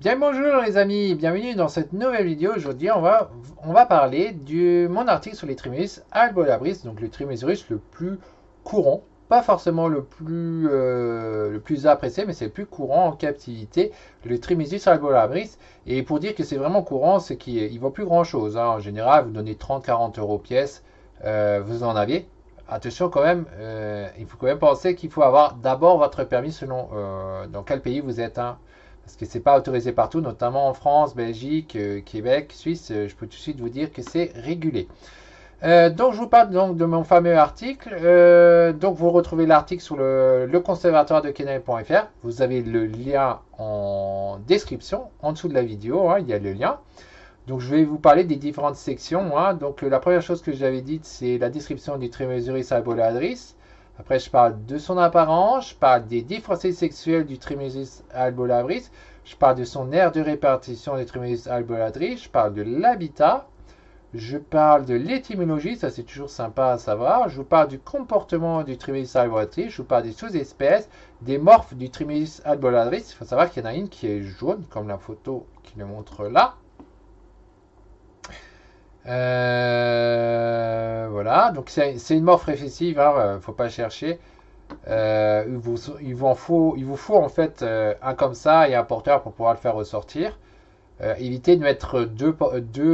Bien bonjour les amis, bienvenue dans cette nouvelle vidéo. Aujourd'hui on va parler de mon article sur les trimestres albolabris, donc le trimestre le plus courant, pas forcément le plus apprécié, mais c'est le plus courant en captivité, le trimestre albolabris. Et pour dire que c'est vraiment courant, c'est qu'il ne vaut plus grand chose, hein. En général, vous donnez 30-40 euros pièce, vous en avez. Attention quand même, il faut quand même penser qu'il faut avoir d'abord votre permis selon dans quel pays vous êtes, hein. Parce que c'est pas autorisé partout, notamment en France, Belgique, Québec, Suisse. Je peux tout de suite vous dire que c'est régulé. Donc je vous parle donc de mon fameux article. Donc vous retrouvez l'article sur le conservatoire de Kennel.fr. Vous avez le lien en description, en dessous de la vidéo, hein, il y a le lien. Donc je vais vous parler des différentes sections, hein. Donc la première chose que j'avais dite, c'est la description du Trimesurus albolabris. Après, je parle de son apparence, je parle des différences sexuelles du Trimesurus albolabris, je parle de son aire de répartition du Trimesurus albolabris, je parle de l'habitat, je parle de l'étymologie, ça c'est toujours sympa à savoir, je vous parle du comportement du Trimesurus albolabris, je vous parle des sous-espèces, des morphes du Trimesurus albolabris. Il faut savoir qu'il y en a une qui est jaune, comme la photo qui le montre là. Voilà, donc c'est une morphe réflexive, hein, faut pas chercher. Il vous faut en fait un comme ça et un porteur pour pouvoir le faire ressortir. Évitez de mettre deux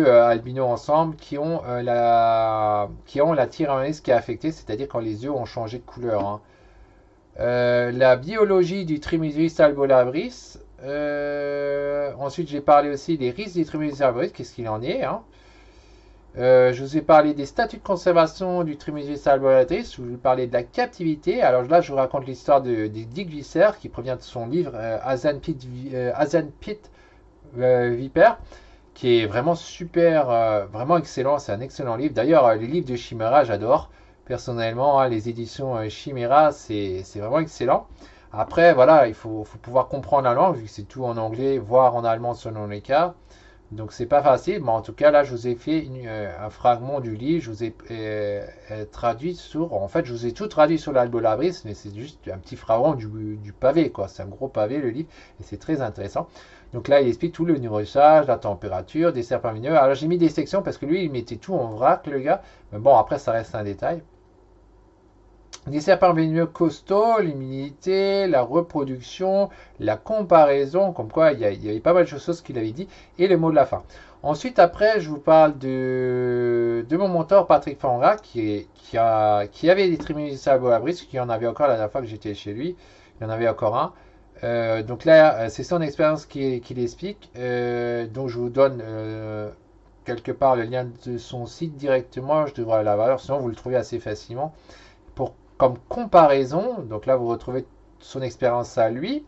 albinos ensemble qui ont la thyroïde qui est affectée, c'est-à-dire quand les yeux ont changé de couleur, hein. La biologie du Trimesurus albolabris. Ensuite, j'ai parlé aussi des risques du Trimesurus albolabris, qu'est-ce qu'il en est, hein. Je vous ai parlé des statuts de conservation du Trimesurus albolabris. Je vous ai parlé de la captivité. Alors là, je vous raconte l'histoire de Dick Visser qui provient de son livre Pit Viper, qui est vraiment super, vraiment excellent. C'est un excellent livre. D'ailleurs, les livres de Chimera, j'adore. Personnellement, hein, les éditions Chimera, c'est vraiment excellent. Après, voilà, il faut pouvoir comprendre la langue, vu que c'est tout en anglais, voire en allemand selon les cas. Donc c'est pas facile, mais en tout cas là je vous ai fait un fragment du livre, je vous ai traduit sur, en fait je vous ai tout traduit sur l'albolabris, mais c'est juste un petit fragment du pavé quoi, c'est un gros pavé le livre et c'est très intéressant. Donc là il explique tout le nourrissage, la température, des serpents venimeux. Alors j'ai mis des sections parce que lui il mettait tout en vrac le gars, mais bon après ça reste un détail. Des serpents venimeux costauds, l'immunité, la reproduction, la comparaison, comme quoi il y avait pas mal de choses qu'il avait dit, et le mot de la fin. Ensuite, après, je vous parle de mon mentor Patrick Fanra, qui avait des Trimesurus albolabris, qui en avait encore la dernière fois que j'étais chez lui. Il y en avait encore un. Donc là, c'est son expérience qu'il explique. Donc je vous donne quelque part le lien de son site directement. Je devrais l'avoir, sinon vous le trouvez assez facilement. Comme comparaison, donc là vous retrouvez son expérience à lui.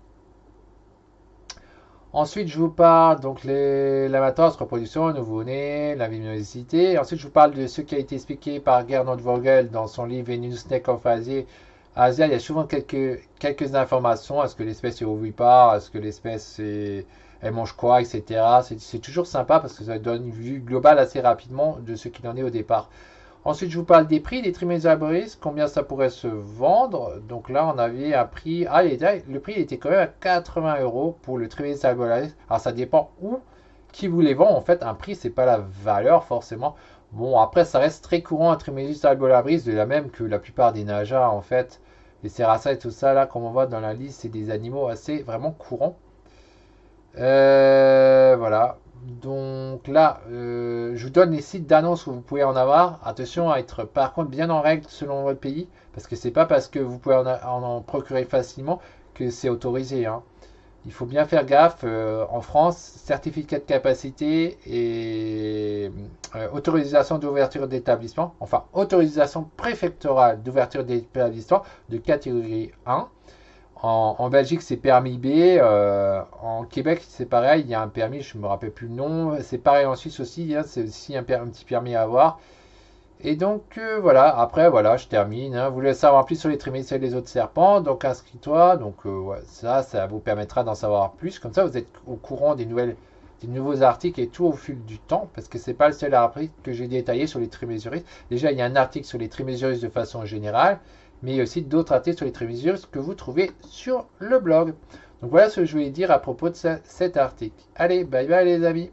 Ensuite, je vous parle donc la matence, reproduction, nouveau-né, la luminosité. Ensuite, je vous parle de ce qui a été expliqué par Gernot Vogel dans son livre Venus Snake of Asia. Il y a souvent quelques informations. Est-ce que l'espèce est ovipare? Est-ce que l'espèce elle mange quoi, etc. C'est toujours sympa parce que ça donne une vue globale assez rapidement de ce qu'il en est au départ. Ensuite, je vous parle des prix des Trimesurus albolabris, combien ça pourrait se vendre. Donc là, on avait un prix. Ah, le prix était quand même à 80 euros pour le Trimesurus albolabris. Alors, ça dépend où, qui vous les vend. En fait, un prix, c'est pas la valeur forcément. Bon, après, ça reste très courant un Trimesurus albolabris, de la même que la plupart des najas, en fait. Les cerasa et tout ça, là, comme on voit dans la liste, c'est des animaux assez vraiment courants. Voilà. Donc là, je vous donne les sites d'annonces où vous pouvez en avoir. Attention à être par contre bien en règle selon votre pays, parce que c'est pas parce que vous pouvez en procurer facilement que c'est autorisé, hein. Il faut bien faire gaffe. En France, certificat de capacité et autorisation d'ouverture d'établissement, enfin autorisation préfectorale d'ouverture d'établissement de catégorie 1. En Belgique, c'est permis B. En Québec, c'est pareil. Il y a un permis, je ne me rappelle plus le nom. C'est pareil en Suisse aussi, hein, c'est aussi un petit permis à avoir. Et donc, voilà. Après, voilà, je termine, hein. Vous voulez savoir plus sur les trimestres et les autres serpents. Donc, inscris-toi. Donc, ouais, ça vous permettra d'en savoir plus. Comme ça, vous êtes au courant des nouveaux articles et tout au fil du temps. Parce que c'est pas le seul article que j'ai détaillé sur les Trimesurus. Déjà, il y a un article sur les Trimesurus de façon générale, mais il y a aussi d'autres articles sur les Trimesurus que vous trouvez sur le blog. Donc voilà ce que je voulais dire à propos de cet article. Allez, bye bye les amis.